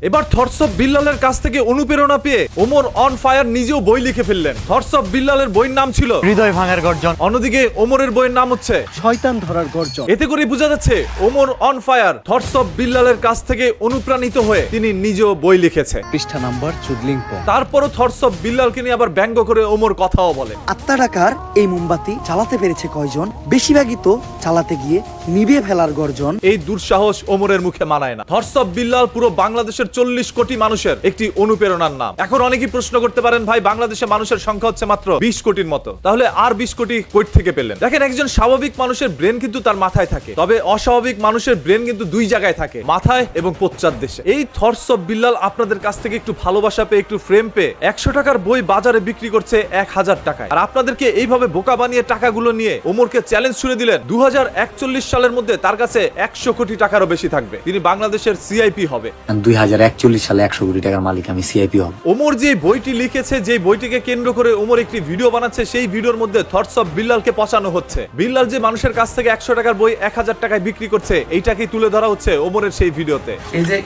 এবার thoughts of বিল্লালের কাছ থেকে অনুপ্রেরণা পেয়ে ওমর অন ফায়ার নিজেও বই লিখে ফেললেন। থটস অফ বিল্লালের বইয়ের নাম ছিল হৃদয় ভাঙার গর্জন। অন্যদিকে ওমরের বইয়ের নাম হচ্ছে শয়তান ধরার গর্জন। এতে করে বোঝা যাচ্ছে Omar on fire thoughts of বিল্লালের কাছ থেকে অনুপ্রাণিত হয়ে তিনি নিজেও বই লিখেছে। পৃষ্ঠা নাম্বার চুদলিংপং। তারপরও থটস অফ বিল্লালকে নিয়ে আবার ব্যঙ্গ করে ওমর কথাও বলে। আত্মা টাকার এই মোমবাতি চালাতে পেরেছে কয়জন? বেশিরভাগই তো চালাতে গিয়ে নিভিয়ে ফেলার গর্জন। এই দুঃসাহস ওমরের মুখে মানায় না। থটস অফ বিল্লাল পুরো বাংলাদেশের 40 কোটি মানুষের একটি অনুপ্রেরণার নাম। এখন অনেকেই প্রশ্ন করতে পারেন, ভাই বাংলাদেশে মানুষের সংখ্যা হচ্ছে মাত্র 20 কোটির মতো, তাহলে আর 20 কোটি কই থেকে পেলেন? দেখেন, একজন স্বাভাবিক মানুষের ব্রেন কিন্তু তার মাথায় থাকে, তবে অস্বাভাবিক মানুষের ব্রেন কিন্তু দুই জায়গায় থাকে, মাথায় এবং পশ্চাৎ দেশে। এই থটস অফ বিল্লাল আপনাদের কাছ থেকে একটু ভালোবাসা পেয়ে, একটু ফ্রেম পেয়ে 100 টাকার বই বাজারে বিক্রি করছে 1000 টাকায়। আর আপনাদেরকে এইভাবে বোকা বানিয়ে টাকাগুলো নিয়ে ওমরকে চ্যালেঞ্জ ছুড়ে দিলেন 2041 সালের মধ্যে তার কাছে 100 কোটি টাকারও বেশি থাকবে, তিনি বাংলাদেশের সিআইপি হবে। 2041 সালে 100 কোটি টাকার মালিক আমি, সিআইপি হব। ওমর যে বইটি লিখেছে, যে বইটিকে কেন্দ্র করে ওমর একটি ভিডিও বানাচ্ছে, সেই ভিডিওর মধ্যে থটস অফ বিল্লালকে পচানো হচ্ছে। বিল্লাল যে মানুষের কাছ থেকে 100 টাকার বই 1000 টাকায় বিক্রি করছে, এইটাকেই তুলে ধরা হচ্ছে ওমরের সেই ভিডিওতে। এই যে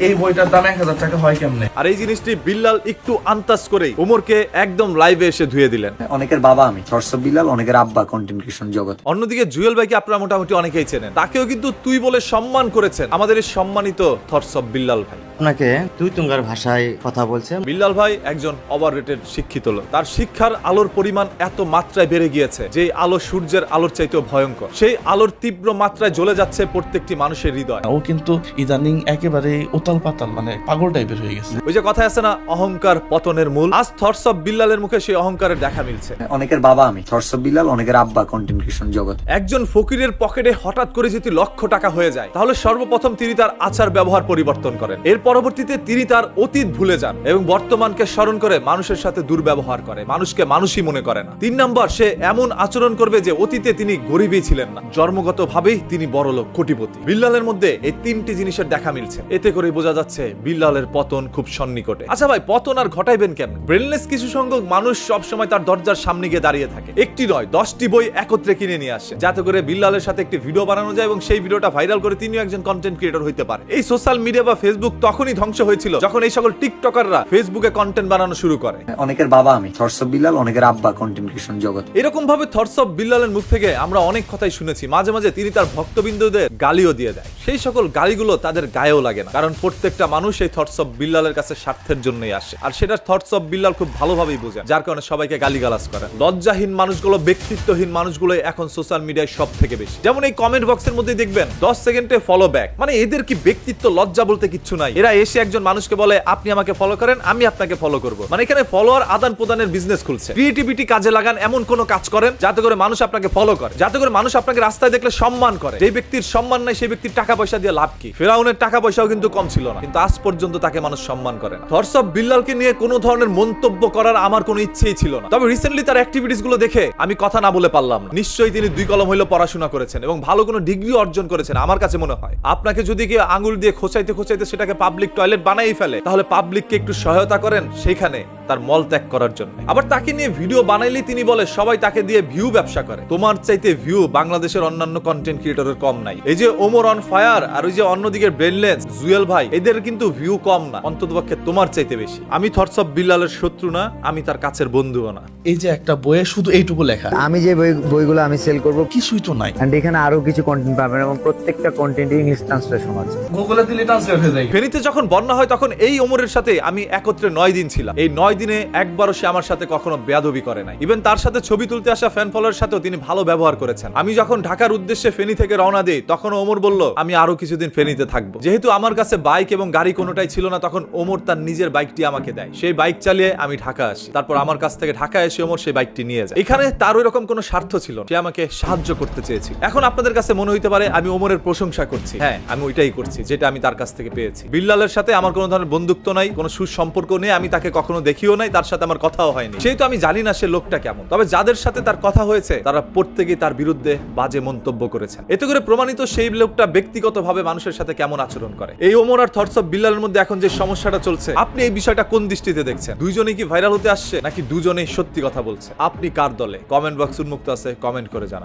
এই বইটার দাম 1000 টাকা হয় কেমনে? আর এই জিনিসটি বিল্লাল একটু আন্তাজ করেই ওমরকে একদম লাইভে এসে ধুয়ে দিলেন। অনেকের বাবা আমি, থটস অফ বিল্লাল, অনেকের আব্বা কন্টেন্ট ক্রিয়েশন জগৎ। অন্যদিকে জুয়েল ভাইকে আপনারা মোটামুটি অনেকেই চেনেন, তাকেও কিন্তু তুই বলে সম্মান করেছেন আমাদের এই সম্মানিত থটস অফ বিল্লাল ভাই। আপনাকে তুই তুঙ্গার ভাষায় কথা বলছে। বিল্লাল ভাই একজন ওভাররেটেড শিক্ষিত লোক। তার শিক্ষার আলোর পরিমাণ এত মাত্রায় বেড়ে গিয়েছে যে আলো সূর্যের আলোর চাইতেও ভয়ঙ্কর। সেই আলোর তীব্র মাত্রায় জ্বলে যাচ্ছে প্রত্যেকটি মানুষের হৃদয়। ও কিন্তু ইদানিং একেবারে উতাল পাতাল, মানে পাগল টাইপের হয়ে গেছে। ওই যে কথা আছে না, অহংকার পতনের মূল। আজ থটস অফ বিল্লালের মুখে সেই অহংকারের দেখা মিলছে। অনেকের বাবা আমি, থটস অফ বিল্লাল, অনেকের আব্বা কন্টেন্ট ক্রিয়েশন জগৎ। একজন ফকিরের পকেটে হঠাৎ করে যদি লক্ষ টাকা হয়ে যায়, তাহলে সর্বপ্রথম তিনি তার আচার ব্যবহার পরিবর্তন করেন। এর পরবর্তীতে তিনি তার অতীত ভুলে যান এবং বর্তমানকে স্মরণ করে মানুষের সাথে দুর্ব্যবহার করে, মানুষকে মানুষই মনে করে না। 3 নম্বর, সে এমন আচরণ করবে যে অতীতে তিনি গরিবই ছিলেন না, জন্মগতভাবেই তিনি বড়লোক, কোটিপতি। বিল্লালের মধ্যে এই 3টি জিনিসের দেখা মিলছে। এতে করে বোঝা যাচ্ছে বিল্লালের পতন খুব সন্নিকটে। আচ্ছা ভাই, পতন আর ঘটাইবেন কেমন? ব্রেনলেস কিছু সংখ্যক মানুষ সব সময় তার দরজার সামনে গিয়ে দাঁড়িয়ে থাকে, একটি নয় 10টি বই একত্রে কিনে নিয়ে আসে, যাতে করে বিল্লালের সাথে একটি ভিডিও বানানো যায় এবং সেই ভিডিওটা ভাইরাল করে তিনিও একজন কন্টেন্ট ক্রিয়েটর হইতে পারে। এই সোশ্যাল মিডিয়া বা ফেসবুক তখনই ধ্বংস হয়েছিল যখন এই সকল টিকটকাররা ফেসবুকে কন্টেন্ট বানানো শুরু করে। অনেকের বাবা আমি, থটস অফ বিল্লাল, অনেকের আব্বা কন্টেন্ট ক্রিয়েশন জগৎ। এরকম ভাবে থটস অফ বিল্লালের মুখ থেকে আমরা অনেক কথাই শুনেছি। মাঝে মাঝে তিনি তার ভক্তবৃন্দদের গালিও দিয়ে দেয়। সেই সকল গালিগুলো তাদের গায়েও লাগে না, কারণ প্রত্যেকটা মানুষ এই থটস অফ বিল্লালের কাছে স্বার্থের জন্যই আসে, আর সেটা থটস অফ বিল্লাল খুব ভালোভাবেই বোঝে, যার কারণে সবাইকে গালিগালাজ করে। লজ্জাহীন মানুষগুলো, ব্যক্তিত্বহীন মানুষগুলো এখন সোশ্যাল মিডিয়ায় সব থেকে বেশি। যেমন এই কমেন্ট বক্সের মধ্যে দেখবেন 10 সেকেন্ডে ফলো ব্যাক, মানে এদের কি ব্যক্তিত্ব, লজ্জা বলতে কিচ্ছু নাই। এরা এসে একজন মানুষকে বলে আপনি আমাকে ফলো করেন, আমি আপনাকে ফলো করব, মানে এখানে ফলোয়ার আদান প্রদানের বিজনেস খুলছে। ক্রিয়েটিভিটি কাজে লাগান, এমন কোন কাজ করেন যাতে করে মানুষ আপনাকে ফলো করে, যাতে করে মানুষ আপনাকে রাস্তায় দেখলে সম্মান করে। যে ব্যক্তির সম্মান নাই সেই ব্যক্তির টাকা পয়সা দিয়ে লাভ কি? ফেরাউনের টাকা পয়সাও কিন্তু কম ছিল না, কিন্তু আজ পর্যন্ত তাকে মানুষ সম্মান করে না। থটস অফ বিল্লালকে নিয়ে কোনো ধরনের মন্তব্য করার আমার কোনো ইচ্ছেই ছিল না, তবে রিসেন্টলি তার অ্যাক্টিভিটিস গুলো দেখে আমি কথা না বলে পারলাম না। নিশ্চয়ই তিনি 2 কলম হইলো পড়াশোনা করেছেন এবং ভালো কোনো ডিগ্রি অর্জন করেছেন। আমার কাছে মনে হয় আপনাকে যদি কেউ আঙুল দিয়ে খোঁচাইতে খোঁচাইতে সেটাকে পাবলিক টয়লেট বানাই ফেলে, তাহলে পাবলিককে একটু সহায়তা করেন সেখানে তার মল ত্যাগ করার জন্য। আবার তাকে নিয়ে ভিডিও বানাইলেই তিনি বলে সবাই তাকে দিয়ে ভিউ ব্যবসা করে। তোমার চাইতে ভিউ বাংলাদেশের অন্যান্য কন্টেন্ট ক্রিয়েটরের কম নাই। এই যে ওমর অন ফায়ার আর ওই যে অন্যদিকে ব্রেনলেস জুয়েল ভাই, এদের কিন্তু ভিউ কম না, অন্ততপক্ষে তোমার চাইতে বেশি। আমি থটস অফ বিল্লালের শত্রু না, আমি তার কাছের বন্ধুও না। এই যে একটা বইয়ে শুধু এইটুকু লেখা, আমি যে বইগুলো আমি সেল করব কিছুই তো নাই। এন্ড এখানে আরো কিছু কন্টেন্ট পাবেন এবং প্রত্যেকটা কন্টেন্ট ইংলিশ ট্রান্সলেশন আছে, গুগলে দিলে ট্রান্সলেট হয়ে যায়। ফেনীতে যখন বন্যা হয় তখন এই ওমরের সাথে আমি একত্রে 9 দিন ছিলাম। এই 9 দিনে একবারও সে আমার সাথে কখনো বেয়াদবি করে নাই। ইভেন তার সাথে ছবি তুলতে আসা ফ্যান ফলোয়ারের সাথেও তিনি ভালো ব্যবহার করেছেন। আমি যখন ঢাকার উদ্দেশ্যে ফেনী থেকে রওনা দিই, তখন ওমর বলল আমি আরো কিছুদিন ফেনীতে থাকবো। যেহেতু আমার কাছে বাইক এবং গাড়ি কোনোটাই ছিল না, তখন ওমর তার নিজের বাইকটি আমাকে দেয়। সেই বাইক চালিয়ে আমি ঢাকা আসি, তারপর আমার কাছ থেকে ঢাকা এসে ওমর সেই বাইকটি নিয়ে যায়। এখানে তার ওই রকম কোনো স্বার্থ ছিল না, সে আমাকে সাহায্য করতে চেয়েছিল। এখন আপনাদের কাছে মনে হইতে পারে আমি ওমরের প্রশংসা করছি, হ্যাঁ আমি ওইটাই করছি যেটা আমি তার কাছ থেকে পেয়েছি। বিল্লালের সাথে আমার কোনো ধরনের বন্ধুত্ব নাই, কোনো সুসম্পর্ক নেই, আমি তাকে কখনো দেখিও নাই, তার সাথে আমার কথাও হয়নি। সেই তো আমি জানি না সে লোকটা কেমন, তবে যাদের সাথে তার কথা হয়েছে তারা প্রত্যেকেই তার বিরুদ্ধে বাজে মন্তব্য করেছেন। এতে করে প্রমাণিত সেই লোকটা ব্যক্তিগতভাবে মানুষের সাথে কেমন আচরণ করে। এই ওমর আর থটস অফ বিল্লালের মধ্যে এখন যে সমস্যাটা চলছে, আপনি এই বিষয়টা কোন দৃষ্টিতে দেখছেন? দুইজনেই কি ভাইরাল হতে আসছে, নাকি দুজনেই সত্যি কথা বলছে? আপনি কার দলে? কমেন্ট বক্স উন্মুক্ত আছে, কমেন্ট করে জানান।